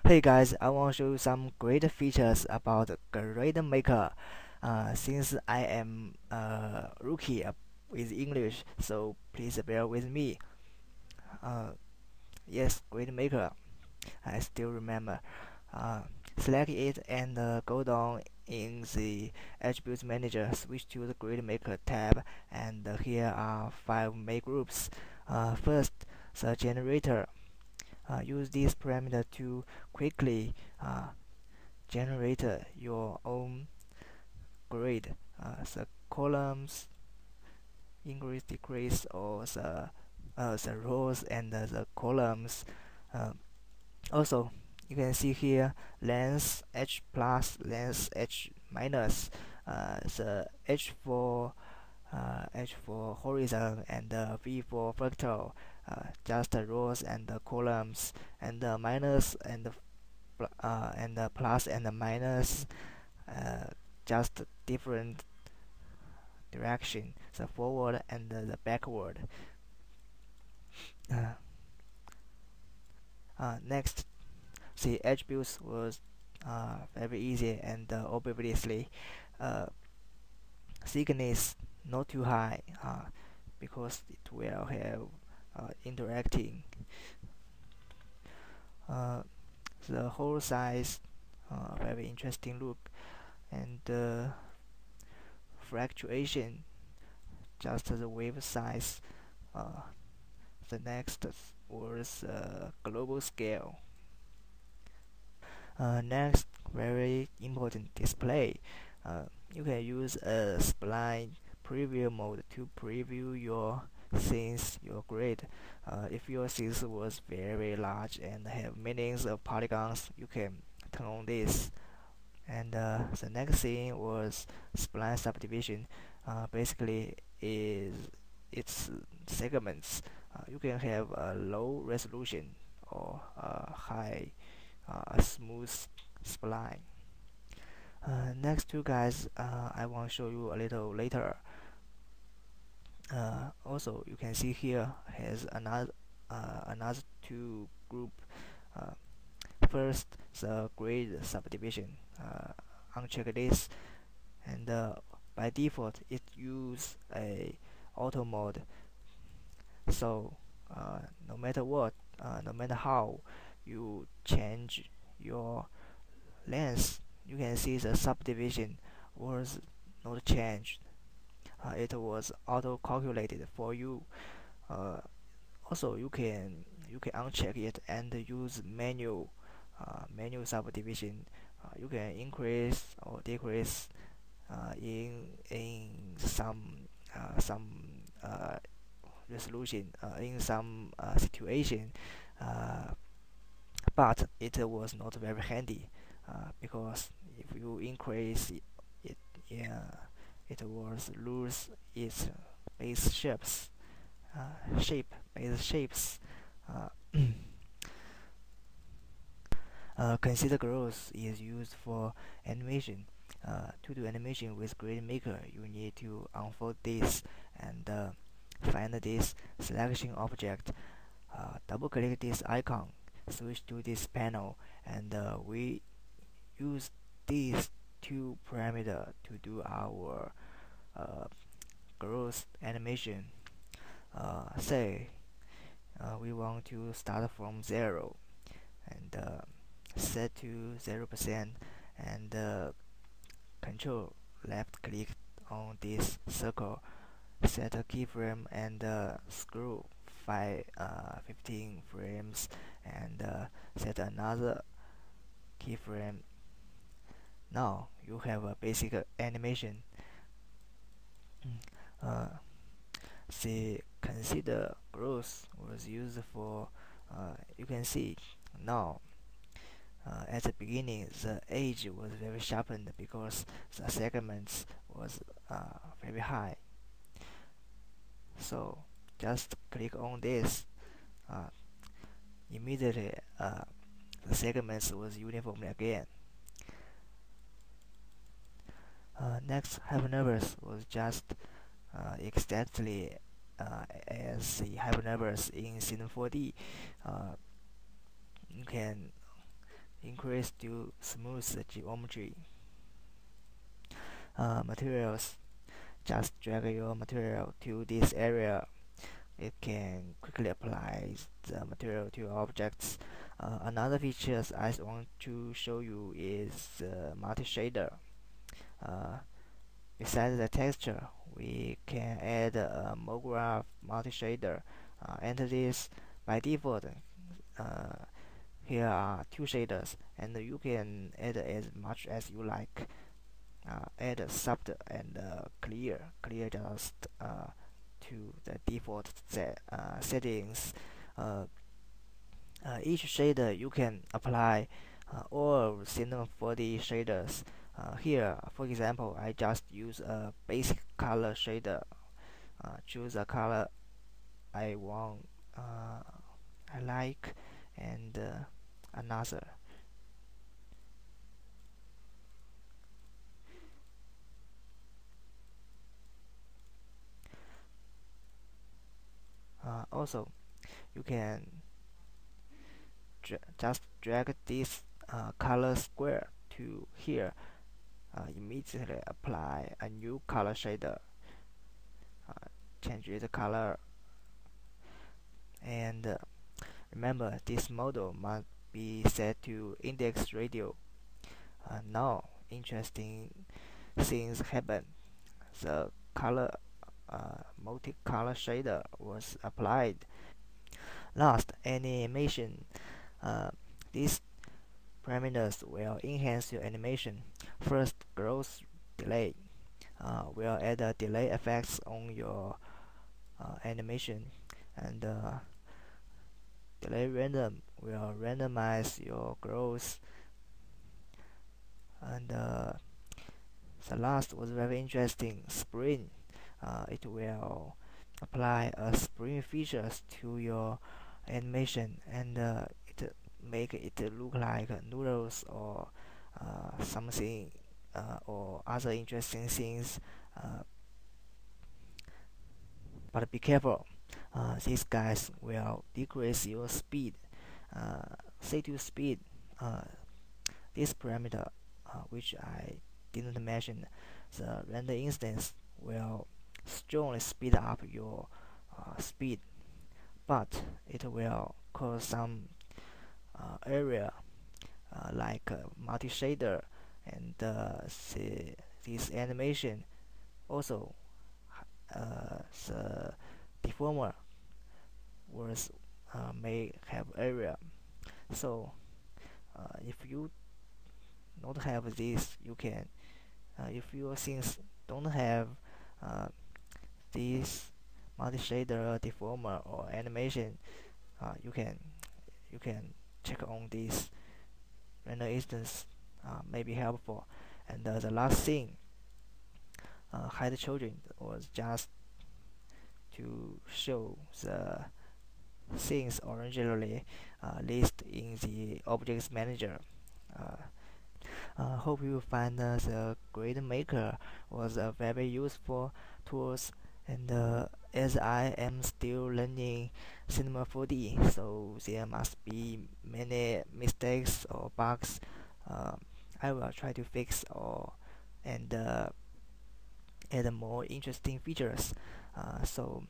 Hey guys, I want to show you some great features about Grade Maker. Since I am a rookie with English, so please bear with me. Uh, yes, Grade Maker, I still remember. Uh, Select it and go down in the Attributes Manager, switch to the Grade Maker tab, and here are 5 main groups. First, the generator. Use this parameter to quickly generate your own grid. The columns increase, decrease, or the rows and the columns. Uh, Also, you can see here length h plus, length h minus, the h for horizon and v for vertical, just the rows and the columns, and the minus and the plus and the minus, uh, just different direction, the forward and the backward. Uh, Next, the attributes was very easy and obviously uh, thickness not too high because it will have interacting. Uh, the whole size, very interesting look, and fluctuation, just the wave size. Uh, the next was global scale. Next, very important, display. Uh, you can use a spline preview mode to preview your scenes, your grid. If your scenes was very large and have millions of polygons, you can turn on this. And the next thing was spline subdivision. Basically, is its segments. You can have a low resolution or a high smooth spline. Next two guys, I want to show you a little later. Also, you can see here has another two group. Uh, First, the grid subdivision. Uncheck this, and by default, it use a auto mode. So no matter what, no matter how you change your length, you can see the subdivision was not changed. It was auto calculated for you. Uh, Also, you can uncheck it and use manual subdivision. You can increase or decrease in some resolution in some situation, uh, but it was not very handy because if you increase it, yeah, it was lose its base shapes, base shapes. Uh, Consider growth is used for animation. To do animation with Grid Maker, you need to unfold this and find this selection object. Double click this icon, switch to this panel, and we use these two parameters to do our uh, growth animation. Say we want to start from 0 and set to 0% and control left click on this circle, set a keyframe and scroll 15 frames and set another keyframe. Now you have a basic animation. uh, the consider growth was used for you can see now at the beginning the edge was very sharpened because the segments was very high. So just click on this, uh, immediately the segments was uniform again. Next, hypernumbers was just exactly as the hypernumbers in Scene 4D. You can increase to smooth geometry. Materials. Just drag your material to this area. It can quickly apply the material to objects. Another feature I want to show you is multi-shader. Uh, Besides the texture, we can add a MoGraph multi-shader. Enter this. By default, here are two shaders, and you can add as much as you like. Add soft and clear. Clear just to the default settings. Uh, each shader you can apply all Cinema 4D shaders. Here, for example, I just use a basic color shader. Choose a color I want, I like, and another. Also, you can just drag this color square to here. Immediately apply a new color shader. Change the color, and remember this model must be set to index radio. Now, interesting things happen. The color multicolor shader was applied. Last, animation. Uh, these parameters will enhance your animation. First, growth delay. Will add delay effects on your animation, and delay random will randomize your growth. And the last was very interesting. Spring. It will apply a spring features to your animation, and it make it look like noodles or something or other interesting things. Uh, but be careful. These guys will decrease your speed. Say to speed. Uh, this parameter, which I didn't mention, the render instance will strongly speed up your speed, but it will cause some area like multi-shader, and this animation also the deformer was may have area. So if you don't have this, you can if your things don't have uh, this multi-shader deformer or animation, you can check on this render instance, may be helpful. And the last thing hide children was just to show the things originally listed in the objects manager. Uh, hope you find the Grid Maker was a very useful tools, and as I am still learning Cinema 4D, so there must be many mistakes or bugs. Uh, I will try to fix or and add more interesting features. So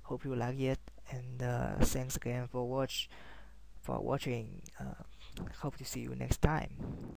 hope you like it, and thanks again for watching. Hope to see you next time.